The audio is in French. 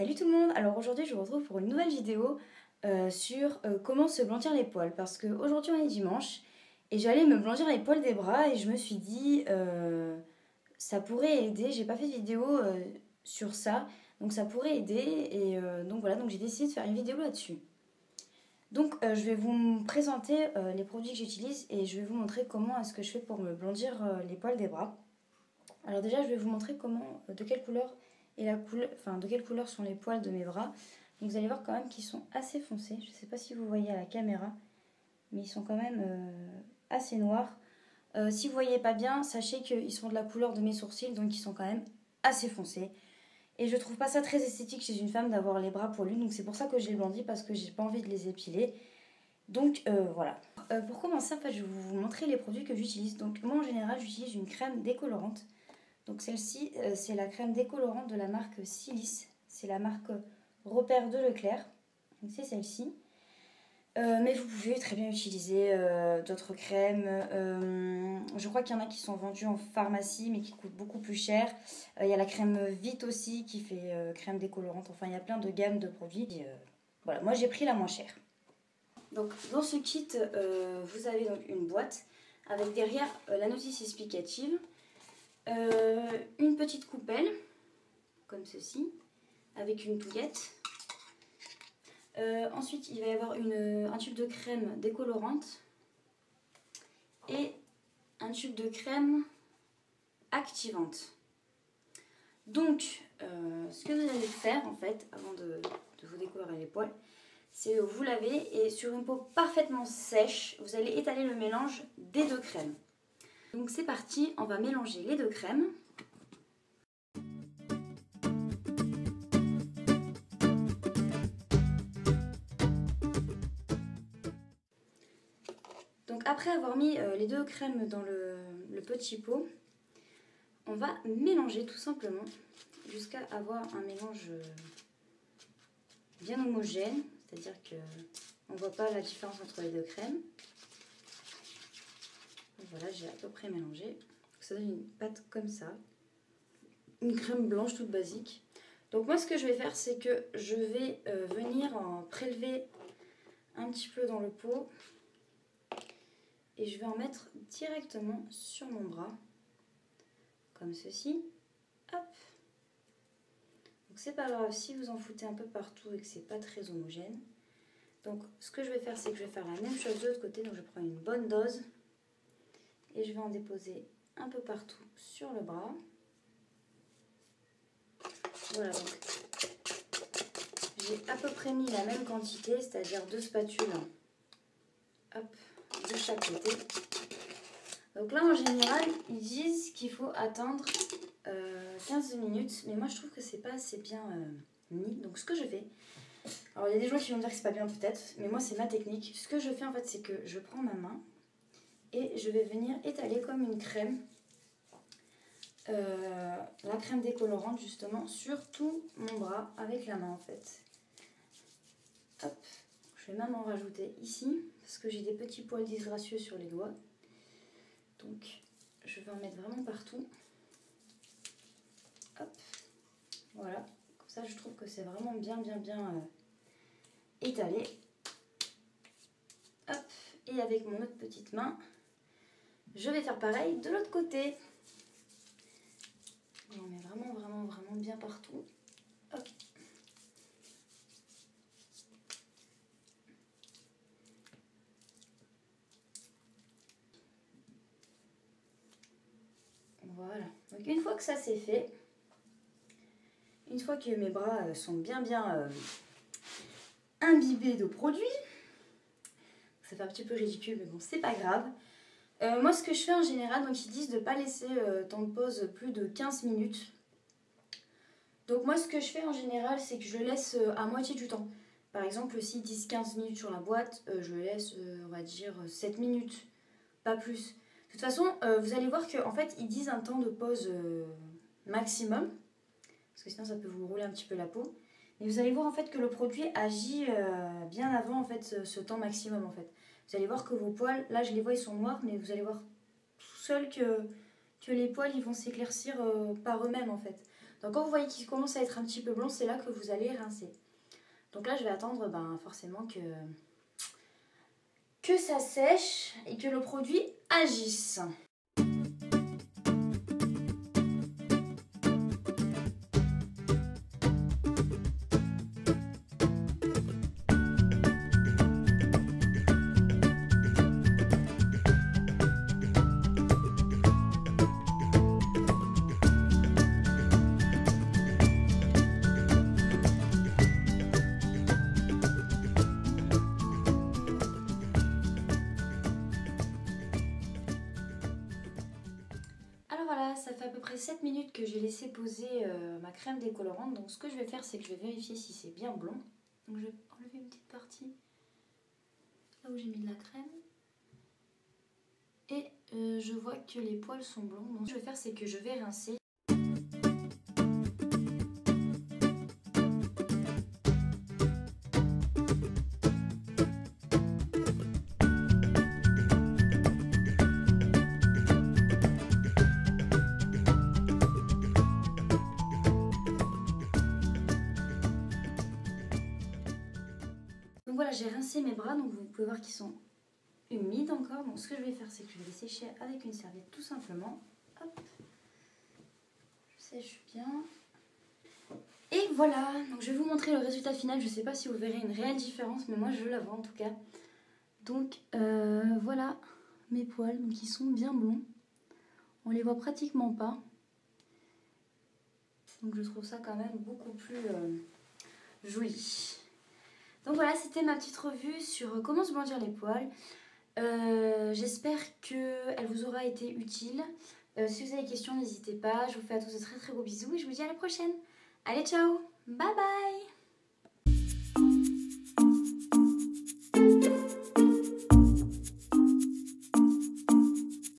Salut tout le monde. Alors aujourd'hui je vous retrouve pour une nouvelle vidéo sur comment se blanchir les poils. Parce qu'aujourd'hui on est dimanche et j'allais me blanchir les poils des bras et je me suis dit ça pourrait aider. J'ai pas fait de vidéo sur ça, donc ça pourrait aider et donc voilà, donc j'ai décidé de faire une vidéo là-dessus. Donc je vais vous présenter les produits que j'utilise et je vais vous montrer comment est-ce que je fais pour me blanchir les poils des bras. Alors déjà je vais vous montrer comment, de quelle couleur et de quelle couleur sont les poils de mes bras. Donc vous allez voir quand même qu'ils sont assez foncés. Je ne sais pas si vous voyez à la caméra, mais ils sont quand même assez noirs. Si vous ne voyez pas bien, sachez qu'ils sont de la couleur de mes sourcils, donc ils sont quand même assez foncés. Et je trouve pas ça très esthétique chez une femme d'avoir les bras poilus, donc c'est pour ça que je les blondis, parce que j'ai pas envie de les épiler. Donc voilà. Pour commencer, en fait, je vais vous montrer les produits que j'utilise. Donc moi en général, j'utilise une crème décolorante. Donc celle-ci, c'est la crème décolorante de la marque Silice. C'est la marque Repère de Leclerc. Donc c'est celle-ci. Mais vous pouvez très bien utiliser d'autres crèmes. Je crois qu'il y en a qui sont vendues en pharmacie mais qui coûtent beaucoup plus cher. Il y a la crème Vite aussi qui fait crème décolorante. Enfin, il y a plein de gammes de produits. Et, voilà, moi j'ai pris la moins chère. Donc dans ce kit, vous avez donc une boîte avec derrière la notice explicative. Une petite coupelle, comme ceci, avec une touillette. Ensuite, il va y avoir un tube de crème décolorante et un tube de crème activante. Donc, ce que vous allez faire, en fait, avant de vous décolorer les poils, c'est vous laver et sur une peau parfaitement sèche, vous allez étaler le mélange des deux crèmes. Donc c'est parti, on va mélanger les deux crèmes. Donc après avoir mis les deux crèmes dans le petit pot, on va mélanger tout simplement jusqu'à avoir un mélange bien homogène, c'est-à-dire qu'on ne voit pas la différence entre les deux crèmes. Donc voilà, j'ai à peu près mélangé. Ça donne une pâte comme ça, une crème blanche toute basique. Donc moi ce que je vais faire, c'est que je vais venir en prélever un petit peu dans le pot. Et je vais en mettre directement sur mon bras, comme ceci. Hop. Donc c'est pas grave si vous en foutez un peu partout et que c'est pas très homogène. Donc ce que je vais faire, c'est que je vais faire la même chose de l'autre côté. Donc je prends une bonne dose et je vais en déposer un peu partout sur le bras. Voilà, donc j'ai à peu près mis la même quantité, c'est-à-dire 2 spatules. Hop, de chaque côté. Donc là en général ils disent qu'il faut attendre 15 minutes, mais moi je trouve que c'est pas assez bien mis. Donc ce que je fais, alors il y a des gens qui vont me dire que c'est pas bien peut-être, mais moi c'est ma technique. Ce que je fais en fait, c'est que je prends ma main et je vais venir étaler comme une crème, la crème décolorante justement, sur tout mon bras avec la main en fait. Hop, je vais même en rajouter ici parce que j'ai des petits poils disgracieux sur les doigts. Donc je vais en mettre vraiment partout. Hop, voilà, comme ça je trouve que c'est vraiment bien étalé. Hop, et avec mon autre petite main, je vais faire pareil de l'autre côté. On met vraiment bien partout. Hop. Voilà, donc une fois que ça c'est fait, une fois que mes bras sont bien imbibés de produits, ça fait un petit peu ridicule mais bon c'est pas grave. Moi ce que je fais en général, donc ils disent de ne pas laisser temps de pause plus de 15 minutes. Donc moi ce que je fais en général, c'est que je laisse à moitié du temps. Par exemple s'ils disent 15 minutes sur la boîte, je laisse on va dire 7 minutes, pas plus. De toute façon vous allez voir qu'en fait ils disent un temps de pause maximum, parce que sinon ça peut vous rouler un petit peu la peau. Mais vous allez voir en fait que le produit agit bien avant en fait ce temps maximum en fait. Vous allez voir que vos poils, là je les vois ils sont noirs, mais vous allez voir tout seul que les poils ils vont s'éclaircir par eux-mêmes en fait. Donc quand vous voyez qu'ils commencent à être un petit peu blonds, c'est là que vous allez rincer. Donc là je vais attendre forcément que ça sèche et que le produit agisse. Alors voilà, ça fait à peu près 7 minutes que j'ai laissé poser ma crème décolorante. Donc ce que je vais faire, c'est que je vais vérifier si c'est bien blond. Donc je vais enlever une petite partie là où j'ai mis de la crème. Et je vois que les poils sont blonds. Donc ce que je vais faire, c'est que je vais rincer. Donc voilà, j'ai rincé mes bras, donc vous pouvez voir qu'ils sont humides encore. Donc ce que je vais faire, c'est que je vais les sécher avec une serviette tout simplement. Hop, je sèche bien. Et voilà, donc je vais vous montrer le résultat final. Je ne sais pas si vous verrez une réelle différence, mais moi je la vois en tout cas. Donc voilà mes poils, donc ils sont bien blonds. On les voit pratiquement pas. Donc je trouve ça quand même beaucoup plus joli. Donc voilà, c'était ma petite revue sur comment se blanchir les poils. J'espère qu'elle vous aura été utile. Si vous avez des questions, n'hésitez pas. Je vous fais à tous de très très gros bisous et je vous dis à la prochaine. Allez, ciao, bye bye.